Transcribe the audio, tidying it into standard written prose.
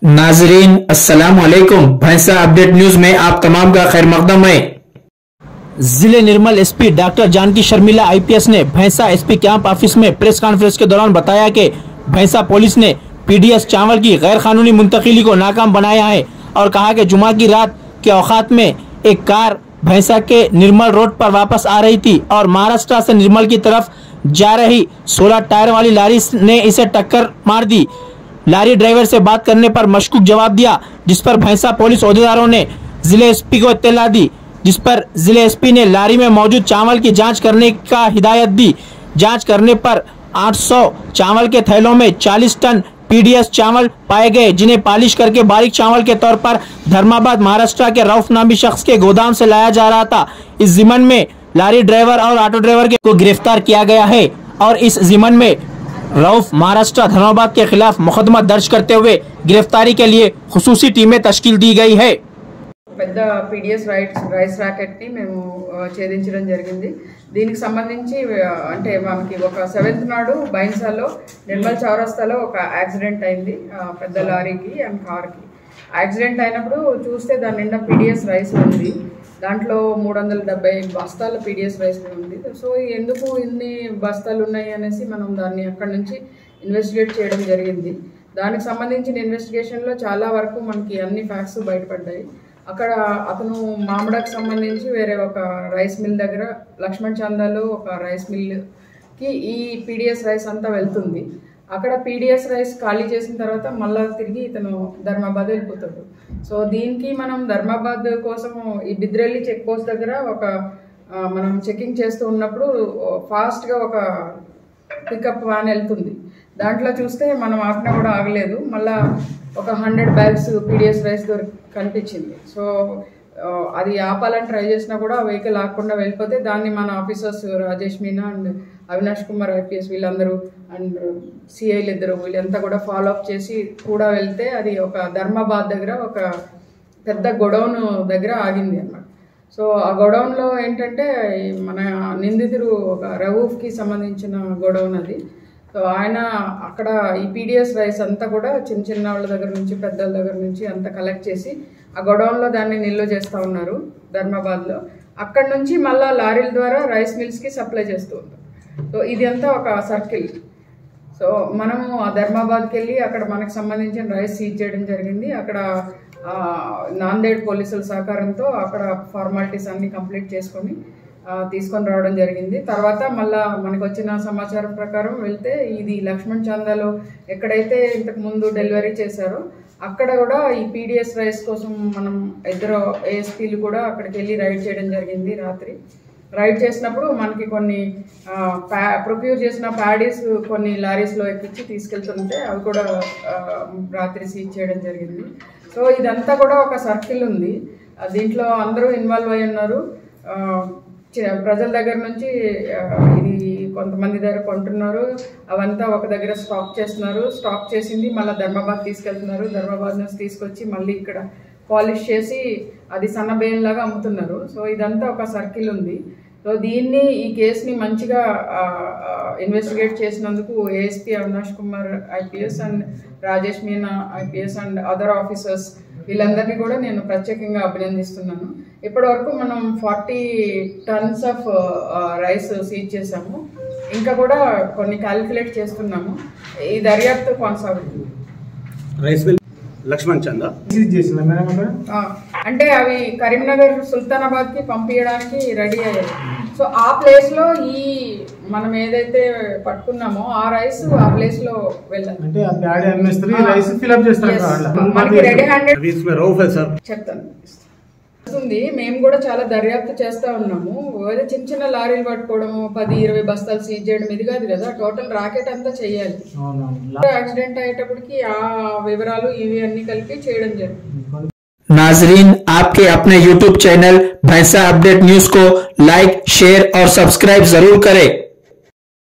नाजरीन अस्सलाम वालेकुम। भैंसा अपडेट न्यूज में आप तमाम का खैर मकदम है। जिले Nirmal SP doctor Janaki Sharmila IPS ने भैंसा एसपी कैंप ऑफिस में प्रेस कॉन्फ्रेंस के दौरान बताया कि भैंसा पुलिस ने पीडीएस चावल की गैर कानूनी मुंतकिली को नाकाम बनाया है और कहा कि जुमा की रात के औकात में एक कार भैंसा के निर्मल रोड पर वापस आ रही थी और महाराष्ट्र से निर्मल की तरफ जा रही 16 टायर वाली लारी ने इसे टक्कर मार दी। लारी ड्राइवर से बात करने पर मशकूक जवाब दिया, जिस पर भैंसा पुलिस ओहदेदारों ने जिले एसपी को इत्तला दी, जिस पर जिले एसपी ने लारी में मौजूद चावल की जांच करने का हिदायत दी। जांच करने पर 800 चावल के थैलों में 40 टन पीडीएस चावल पाए गए, जिन्हें पॉलिश करके बारीक चावल के तौर पर धर्माबाद महाराष्ट्र के रऊफ नामी शख्स के गोदाम से लाया जा रहा था। इस जिमन में लारी ड्राइवर और ऑटो ड्राइवर को गिरफ्तार किया गया है और इस जिमन में रऊफ महाराष्ट्र धर्माबाद के खिलाफ मुकदमा दर्ज करते हुए गिरफ्तारी के लिए खुसूसी टीमें तश्कील दी गई है। పెద్ద పీడిఎస్ రైస్ రాకెట్ని మేము ఛేదించడం జరిగింది। దీనికి సంబంధించి అంటే మనకి ఒక 7th నాడు బైన్సాలో నిర్మల్ చౌరస్తాలో ఒక యాక్సిడెంట్ అయింది పెద్ద లారీకి అండ్ కార్కి। యాక్సిడెంట్ అయినప్పుడు చూస్తే దాని నిండా పీడిఎస్ రైస్ ఉంది, దాంట్లో 370 బస్తాల పీడిఎస్ రైస్ ఉంది। సో ఎందుకు ఇన్ని బస్తాలు ఉన్నాయి అనేసి మనం దాన్ని అక్కడి నుంచి ఇన్వెస్టిగేట్ చేయడం జరిగింది। దానికి సంబంధించిన ఇన్వెస్టిగేషన్లో చాలా వరకు మనకి అన్ని ఫ్యాక్ట్స్ బయటపడ్డాయి। అక్కడ అతను మామిడాకు సంబంధించి వేరే ఒక రైస్ మిల్ దగ్గర లక్ష్మణ్ చందాలో ఒక రైస్ మిల్కి ఈ పీడిఎస్ రైస్ అంతా వెళ్తుంది। అక్కడ పీడిఎస్ రైస్ ఖాళీ చేసిన తర్వాత మళ్ళీ తిరిగి ఇతను ధర్మాబాద్ వెళ్ళిపోతాడు। సో దీనికి మనం ధర్మాబాద్ కోసం ఈ బిద్రెల్లి చెక్ పోస్ట్ దగ్గర ఒక మనం చెకింగ్ చేస్తూ ఉన్నప్పుడు ఫాస్ట్గా ఒక పికప్ వ్యాన్ వెళ్తుంది, దాంట్లో చూస్తే మనం ఆపినా కూడా ఆగలేదు, మళ్ళీ ఒక 100 బ్యాగ్స్ పీడిఎస్ రైస్ కనిపించింది। సో అది ఆపాలని ట్రై చేసినా కూడా ఆ వెహికల్ ఆగకుండా వెళ్ళిపోతే దాన్ని మన officers Rajesh Meena and Avinash Kumar IPS వీళ్ళందరూ అండ్ సిఐలు ఇద్దరు వీళ్ళంతా కూడా ఫాలో అప్ చేసి కూడా వెళ్తే అది ఒక ధర్మాబాద్ దగ్గర ఒక పెద్ద గొడౌన్ దగ్గర ఆగింది అన్నమాట। సో ఆ గొడౌన్లో ఏంటంటే మన నిందితుడు ఒక రవూఫ్కి సంబంధించిన గొడౌన్ అది। సో ఆయన అక్కడ ఈ పీడిఎస్ రైస్ అంతా కూడా చిన్న చిన్న వాళ్ళ దగ్గర నుంచి పెద్దల దగ్గర నుంచి అంతా కలెక్ట్ చేసి ఆ గొడౌన్లో దాన్ని నిల్వ చేస్తూ ఉన్నారు ధర్మాబాద్లో। అక్కడ నుంచి మళ్ళీ లారీల ద్వారా రైస్ మిల్స్కి సప్లై చేస్తూ ఉంటారు। సో ఇది అంతా ఒక సర్కిల్। సో మనము ఆ ధర్మాబాద్కి వెళ్ళి అక్కడ మనకు సంబంధించిన రైస్ సీజ్ చేయడం జరిగింది। అక్కడ నాందేడ్ పోలీసుల సహకారంతో అక్కడ ఫార్మాలిటీస్ అన్ని కంప్లీట్ చేసుకొని తీసుకొని రావడం జరిగింది। తర్వాత మళ్ళా మనకు వచ్చిన సమాచారం ప్రకారం వెళ్తే ఇది లక్ష్మణ్ చందాలో ఎక్కడైతే ఇంతకు ముందు డెలివరీ చేశారో అక్కడ కూడా ఈ పీడిఎస్ రైస్ కోసం మనం ఇద్దరు ఏఎస్పీలు కూడా అక్కడికి వెళ్ళి రైడ్ చేయడం జరిగింది। రాత్రి రైడ్ చేసినప్పుడు మనకి కొన్ని ప్రొక్యూర్ చేసిన ప్యాడీస్ కొన్ని లారీస్లో ఎక్కించి తీసుకెళ్తుంటే అవి కూడా రాత్రి సీజ్ చేయడం జరిగింది। సో ఇదంతా కూడా ఒక సర్కిల్ ఉంది, దీంట్లో అందరూ ఇన్వాల్వ్ అయి ఉన్నారు। ప్రజల దగ్గర నుంచి ఇది కొంతమంది దగ్గర కొంటున్నారు, అవంతా ఒక దగ్గర స్టాక్ చేస్తున్నారు, స్టాక్ చేసింది మళ్ళీ ధర్మాబాద్ తీసుకెళ్తున్నారు, ధర్మాబాద్ నుంచి తీసుకొచ్చి మళ్ళీ ఇక్కడ పాలిష్ చేసి అది సన్నబేన్ లాగా అమ్ముతున్నారు। సో ఇదంతా ఒక సర్కిల్ ఉంది। సో దీన్ని ఈ కేసుని మంచిగా ఇన్వెస్టిగేట్ చేసినందుకు ASP Avinash Kumar IPS and Rajesh Meena IPS and other officers వీళ్ళందరినీ కూడా నేను ప్రత్యేకంగా అభినందిస్తున్నాను। ఇప్పటివరకు మనం 40 టన్స్ ఆఫ్ రైస్ సీజ్ చేసాము, ఇంకా కూడా కొన్ని క్యాలిక్యులేట్ చేస్తున్నాము, ఈ దర్యాప్తు కొనసాగుతుంది। రైస్ మిల్ లక్ష్మణ్ చందా అంటే అవి కరీంనగర్ సుల్తానాబాద్ కి పంపించడానికి రెడీ అయ్యాయి। సో ఆ ప్లేస్ లో ఈ మనం ఏదైతే పట్టుకున్నామో ఆ రైస్ ఆ ప్లేస్ లో వెళ్ళాలి, మనకి రెడీ హ్యాండెడ్ చెప్తాను। మేము కూడా చాలా దర్యాప్తు చేస్తా ఉన్నాము, ఏదో చిన్న చిన్న లారీలు పట్టుకోవడము 10-20 బస్తాలు సీజ్ చేయడం ఇది కాదు కదా, టోటల్ రాకెట్ అంతా చెయ్యాలి। యాక్సిడెంట్ అయ్యేటప్పటికి ఆ వివరాలు ఇవి అన్ని కలిపి చేయడం జరుగుతుంది। नाजरीन आपके अपने YouTube चैनल भैंसा अपडेट न्यूज को लाइक शेयर और सब्सक्राइब जरूर करें।